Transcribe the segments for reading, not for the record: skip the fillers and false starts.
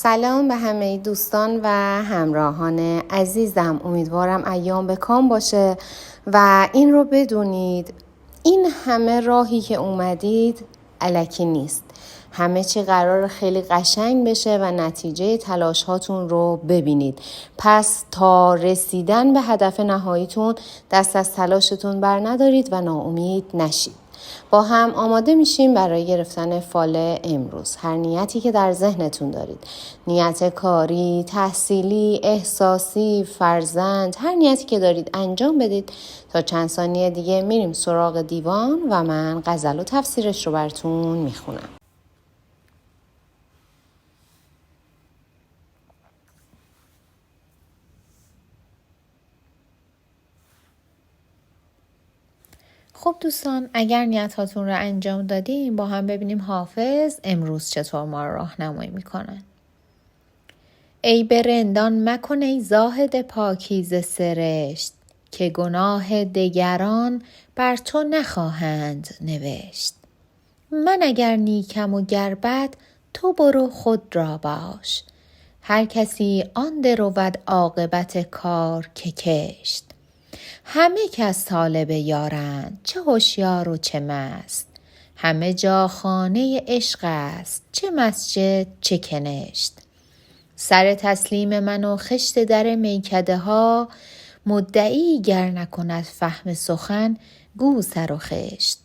سلام به همه دوستان و همراهان عزیزم. امیدوارم ایام به کام باشه و این رو بدونید این همه راهی که اومدید الکی نیست. همه چی قرار خیلی قشنگ بشه و نتیجه تلاش هاتون رو ببینید. پس تا رسیدن به هدف نهاییتون دست از تلاشتون بر ندارید و ناامید نشید. با هم آماده میشیم برای گرفتن فال امروز. هر نیتی که در ذهنتون دارید، نیت کاری، تحصیلی، احساسی، فرزند، هر نیتی که دارید انجام بدید. تا چند ثانیه دیگه میریم سراغ دیوان و من غزل و تفسیرش رو براتون میخونم. خب دوستان، اگر نیت هاتون رو انجام دادیم با هم ببینیم حافظ امروز چطور ما رو راهنمایی میکنن. ای به رندان مکن ای زاهد پاکیزه سرشت، که گناه دگران بر تو نخواهند نوشت. من اگر نیکم و گر بد، تو برو خود را باش. هر کسی آن درود عاقبت کار که کشت. همه کس طالب یارند، چه هوشیار و چه مست. همه جا خانه عشق است، چه مسجد چه کنشت. سر تسلیم من و خشت در میکده ها، مدعی گر نکند فهم سخن گو سر و خشت.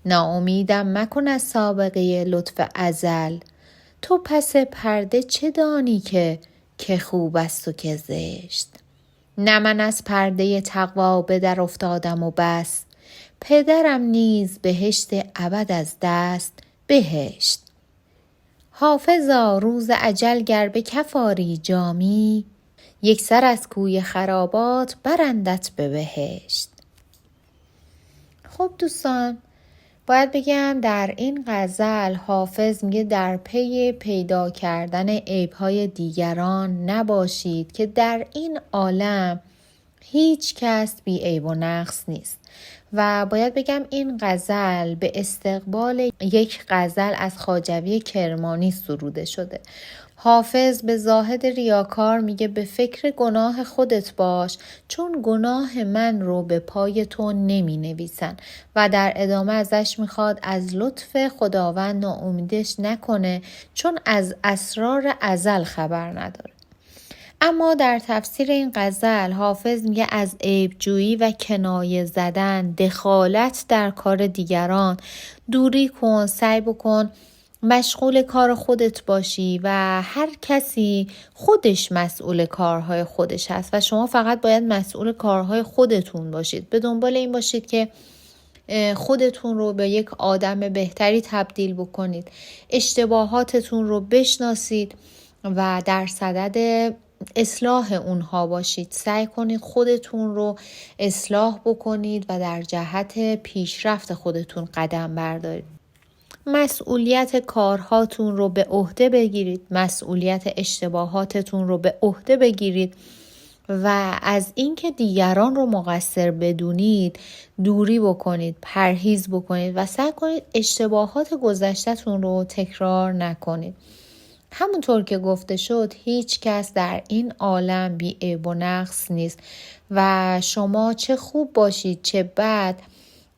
ناامیدم مکن از سابقه لطف ازل، تو پس پرده چه دانی که خوب است و که زشت. نه من از پرده تقوا به در افتادم و بس، پدرم نیز بهشت ابد از دست بهشت. حافظا روز اجل گر به کف آری جامی، یک سر از کوی خرابات برندت به بهشت. خب دوستان، باید بگم در این غزل حافظ میگه در پی پیدا کردن عیب‌های دیگران نباشید که در این عالم هیچ کس بی عیب و نقص نیست. و باید بگم این غزل به استقبال یک غزل از خواجوی کرمانی سروده شده. حافظ به زاهد ریاکار میگه به فکر گناه خودت باش، چون گناه من رو به پای تو نمی نویسن. و در ادامه ازش میخواد از لطف خداوند ناامیدش نکنه، چون از اسرار ازل خبر نداره. اما در تفسیر این غزل حافظ میگه از عیبجویی و کنایه زدن، دخالت در کار دیگران دوری کن. سعی بکن مشغول کار خودت باشی و هر کسی خودش مسئول کارهای خودش هست و شما فقط باید مسئول کارهای خودتون باشید. به دنبال این باشید که خودتون رو به یک آدم بهتری تبدیل بکنید، اشتباهاتتون رو بشناسید و در صدد اصلاح اونها باشید. سعی کنید خودتون رو اصلاح بکنید و در جهت پیشرفت خودتون قدم بردارید. مسئولیت کارهاتون رو به عهده بگیرید، مسئولیت اشتباهاتتون رو به عهده بگیرید و از اینکه دیگران رو مقصر بدونید دوری بکنید، پرهیز بکنید و سعی کنید اشتباهات گذشته‌تون رو تکرار نکنید. همونطور که گفته شد هیچ کس در این عالم بی عیب و نقص نیست و شما چه خوب باشید چه بد،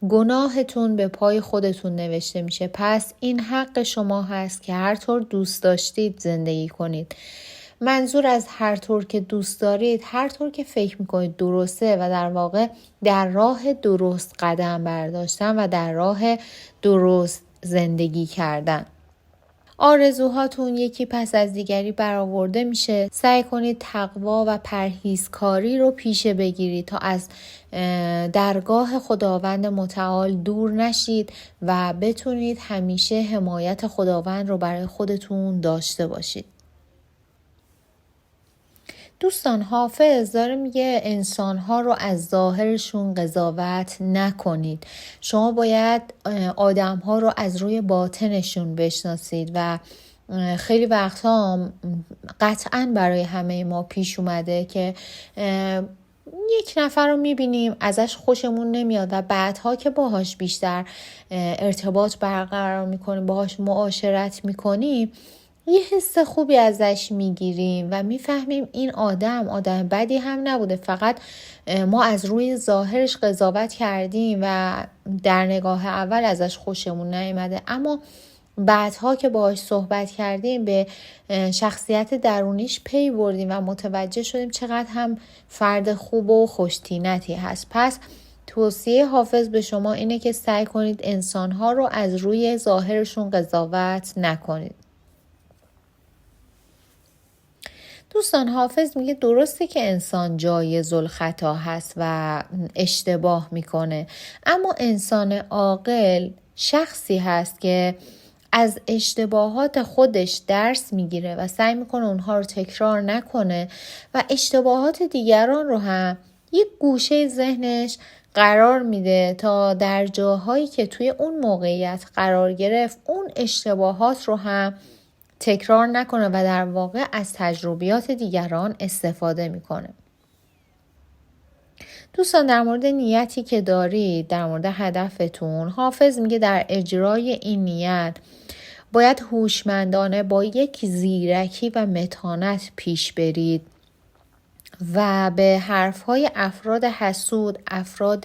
گناهتون به پای خودتون نوشته میشه. پس این حق شما هست که هر طور دوست داشتید زندگی کنید. منظور از هر طور که دوست دارید، هر طور که فکر میکنید درسته و در واقع در راه درست قدم برداشتن و در راه درست زندگی کردن. آرزوهاتون یکی پس از دیگری برآورده میشه. سعی کنید تقوا و پرهیزکاری رو پیشه بگیرید تا از درگاه خداوند متعال دور نشید و بتونید همیشه حمایت خداوند رو برای خودتون داشته باشید. دوستان، حافظ داره میگه انسانها رو از ظاهرشون قضاوت نکنید. شما باید آدمها رو از روی باطنشون بشناسید و خیلی وقتا قطعاً برای همه ما پیش اومده که یک نفر رو میبینیم ازش خوشمون نمیاد و بعدها که باهاش بیشتر ارتباط برقرار میکنیم، باهاش معاشرت میکنیم، یه حس خوبی ازش میگیریم و میفهمیم این آدم بدی هم نبوده، فقط ما از روی ظاهرش قضاوت کردیم و در نگاه اول ازش خوشمون نیامده، اما بعدها که باهاش صحبت کردیم به شخصیت درونیش پی بردیم و متوجه شدیم چقدر هم فرد خوب و خوش‌طینتی هست. پس توصیه حافظ به شما اینه که سعی کنید انسان‌ها رو از روی ظاهرشون قضاوت نکنید. دوستان، حافظ میگه درسته که انسان جایز الخطا هست و اشتباه میکنه، اما انسان عاقل شخصی هست که از اشتباهات خودش درس میگیره و سعی میکنه اونها رو تکرار نکنه و اشتباهات دیگران رو هم یک گوشه ذهنش قرار میده تا در جاهایی که توی اون موقعیت قرار گرفت اون اشتباهات رو هم تکرار نکنه و در واقع از تجربیات دیگران استفاده میکنه. دوستان، در مورد نیتی که دارید، در مورد هدفتون، حافظ میگه در اجرای این نیت باید هوشمندانه با یک زیرکی و متانت پیش برید و به حرفهای افراد حسود، افراد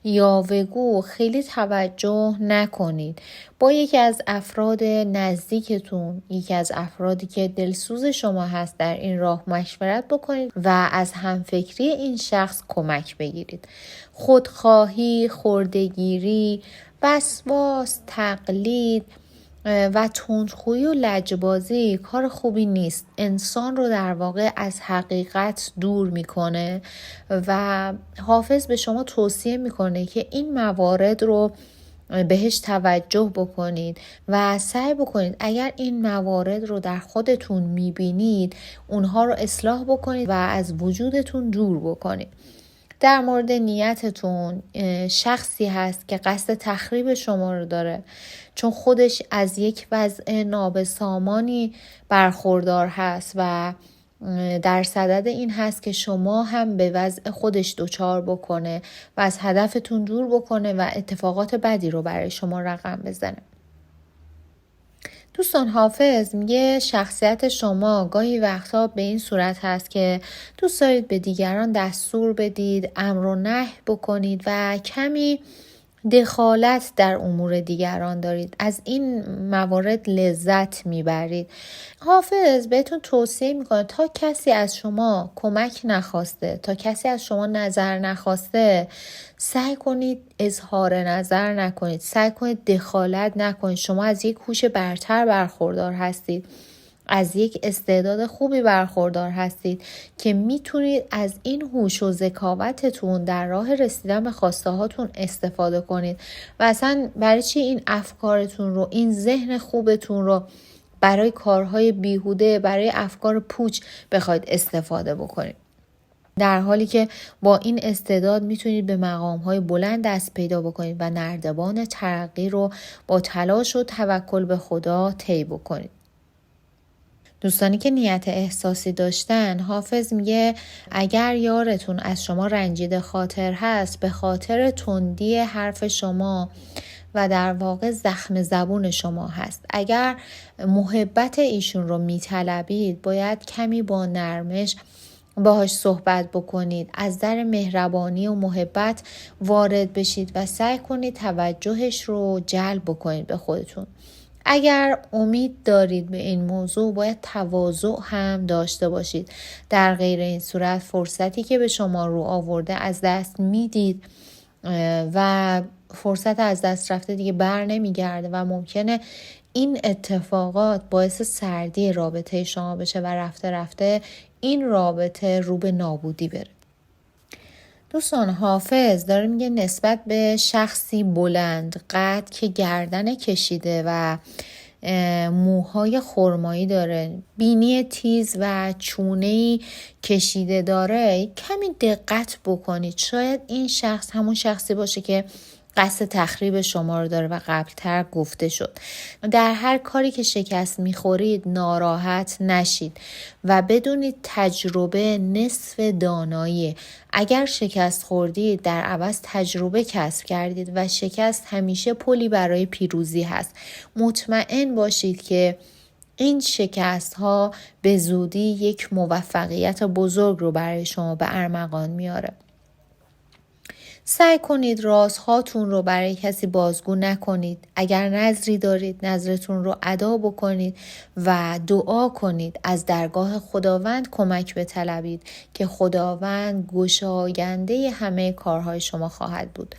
یاوه‌گو خیلی توجه نکنید. با یکی از افراد نزدیکتون، یکی از افرادی که دلسوز شما هست در این راه مشورت بکنید و از همفکری این شخص کمک بگیرید. خودخواهی، خردگیری، وسواس، تقلید و تندخویی و لجبازی کار خوبی نیست. انسان رو در واقع از حقیقت دور میکنه و حافظ به شما توصیه میکنه که این موارد رو بهش توجه بکنید و سعی بکنید اگر این موارد رو در خودتون میبینید اونها رو اصلاح بکنید و از وجودتون دور بکنید. در مورد نیتتون، شخصی هست که قصد تخریب شما رو داره، چون خودش از یک وضع نابسامانی برخوردار هست و در صدد این هست که شما هم به وضع خودش دچار بکنه و از هدفتون دور بکنه و اتفاقات بدی رو برای شما رقم بزنه. دوستان، حافظ میگه شخصیت شما گاهی وقتا به این صورت هست که دوست دارید به دیگران دستور بدید، امر و نهی بکنید و کمی دخالت در امور دیگران دارید. از این موارد لذت میبرید. حافظ بهتون توصیه میکنه تا کسی از شما کمک نخواسته، تا کسی از شما نظر نخواسته، سعی کنید اظهار نظر نکنید، سعی کنید دخالت نکنید. شما از یک هوش برتر برخوردار هستید، از یک استعداد خوبی برخوردار هستید که میتونید از این هوش و ذکاوتتون در راه رسیدن به خواسته هاتون استفاده کنید و اصلا برای چی این افکارتون رو، این ذهن خوبتون رو برای کارهای بیهوده، برای افکار پوچ بخواید استفاده بکنید، در حالی که با این استعداد میتونید به مقام‌های بلند دست پیدا بکنید و نردبان ترقی رو با تلاش و توکل به خدا طی بکنید. دوستانی که نیت احساسی داشتن، حافظ میگه اگر یارتون از شما رنجیده خاطر هست به خاطر تندی حرف شما و در واقع زخم زبون شما هست. اگر محبت ایشون رو میطلبید باید کمی با نرمش باهاش صحبت بکنید، از در مهربانی و محبت وارد بشید و سعی کنید توجهش رو جلب بکنید به خودتون. اگر امید دارید به این موضوع باید تواضع هم داشته باشید. در غیر این صورت فرصتی که به شما رو آورده از دست میدید و فرصت از دست رفته دیگه بر نمیگرده و ممکنه این اتفاقات باعث سردی رابطه شما بشه و رفته رفته این رابطه رو به نابودی بره. دوستان، حافظ داره میگه نسبت به شخصی بلند قد که گردن کشیده و موهای خرمایی داره، بینی تیز و چونه‌ای کشیده داره، کمی دقت بکنید. شاید این شخص همون شخصی باشه که قصد تخریب شما رو داره و قبلتر گفته شد. در هر کاری که شکست میخورید ناراحت نشید و بدونید تجربه نصف دانایی. اگر شکست خوردید در عوض تجربه کسب کردید و شکست همیشه پلی برای پیروزی هست. مطمئن باشید که این شکست ها به زودی یک موفقیت بزرگ رو برای شما به ارمغان میاره. سعی کنید رازهاتون رو برای کسی بازگو نکنید. اگر نظری دارید نظرتون رو ادا بکنید و دعا کنید. از درگاه خداوند کمک بطلبید که خداوند گشاینده همه کارهای شما خواهد بود.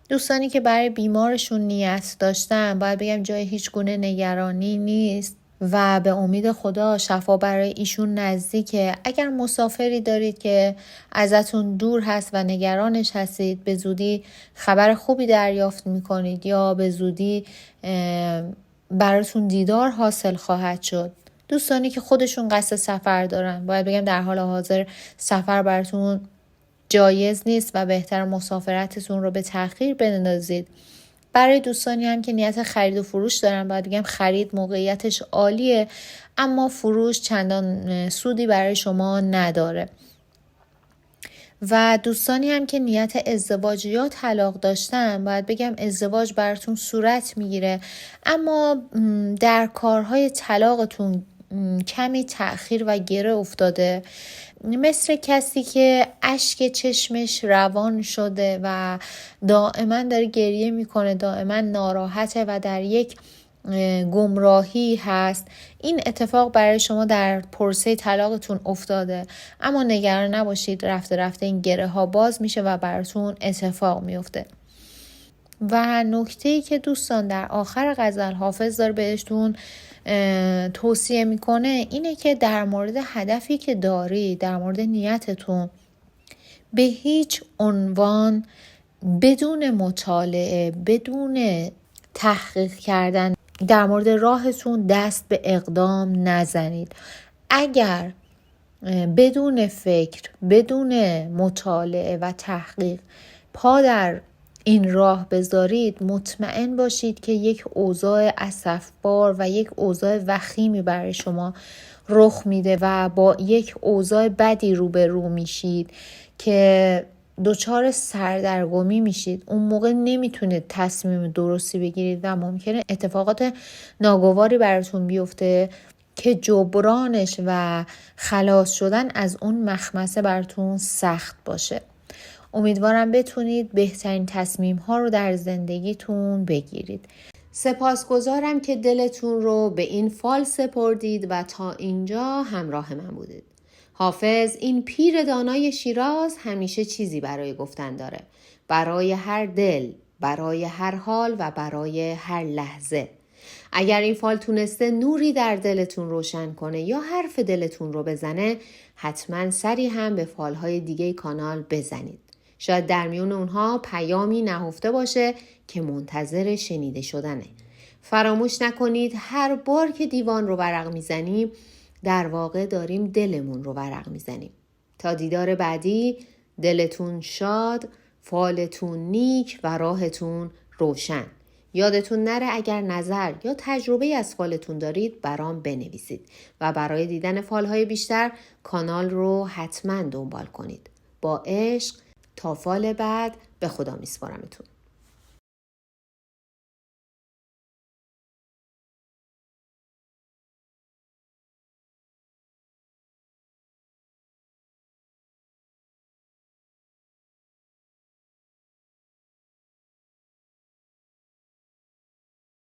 دوستانی که برای بیمارشون نیت داشتن باید بگم جای هیچ گونه نگرانی نیست و به امید خدا شفا برای ایشون نزدیکه. اگر مسافری دارید که ازتون دور هست و نگرانش هستید به زودی خبر خوبی دریافت میکنید یا به زودی براتون دیدار حاصل خواهد شد. دوستانی که خودشون قصد سفر دارن باید بگم در حال حاضر سفر براتون جایز نیست و بهتر مسافرتتون رو به تأخیر بندازید. برای دوستانی هم که نیت خرید و فروش دارن باید بگم خرید موقعیتش عالیه اما فروش چندان سودی برای شما نداره. و دوستانی هم که نیت ازدواج یا طلاق داشتن باید بگم ازدواج براتون صورت میگیره اما در کارهای طلاقتون کمی تأخیر و گره افتاده، مثل کسی که اشک چشمش روان شده و دائما داره گریه میکنه، دائما ناراحته و در یک گمراهی هست. این اتفاق برای شما در پرسه طلاقتون افتاده اما نگران نباشید، رفته رفته این گره ها باز میشه و براتون اتفاق میفته. و نکته‌ای که دوستان در آخر غزل حافظ داره بهشتون توصیه میکنه اینه که در مورد هدفی که داری، در مورد نیتتون به هیچ عنوان بدون مطالعه، بدون تحقیق کردن در مورد راهتون دست به اقدام نزنید. اگر بدون فکر، بدون مطالعه و تحقیق پا در این راه بذارید مطمئن باشید که یک اوضاع اسفبار و یک اوضاع وخیمی برای شما رخ میده و با یک اوضاع بدی روبرو میشید که دچار سردرگمی میشید. اون موقع نمیتونید تصمیم درستی بگیرید و ممکنه اتفاقات ناگواری براتون بیفته که جبرانش و خلاص شدن از اون مخمسه براتون سخت باشه. امیدوارم بتونید بهترین تصمیم ها رو در زندگیتون بگیرید. سپاسگزارم که دلتون رو به این فال سپردید و تا اینجا همراه من بودید. حافظ این پیر دانای شیراز همیشه چیزی برای گفتن داره. برای هر دل، برای هر حال و برای هر لحظه. اگر این فال تونسته نوری در دلتون روشن کنه یا حرف دلتون رو بزنه، حتما سری هم به فالهای دیگه کانال بزنید. شاید در میون اونها پیامی نهفته باشه که منتظر شنیده شدنه. فراموش نکنید هر بار که دیوان رو ورق میزنیم در واقع داریم دلمون رو ورق میزنیم. تا دیدار بعدی، دلتون شاد، فالتون نیک و راهتون روشن. یادتون نره اگر نظر یا تجربه از فالتون دارید برام بنویسید و برای دیدن فالهای بیشتر کانال رو حتما دنبال کنید. با عشق تا فال بعد، به خدا میسپارمتون.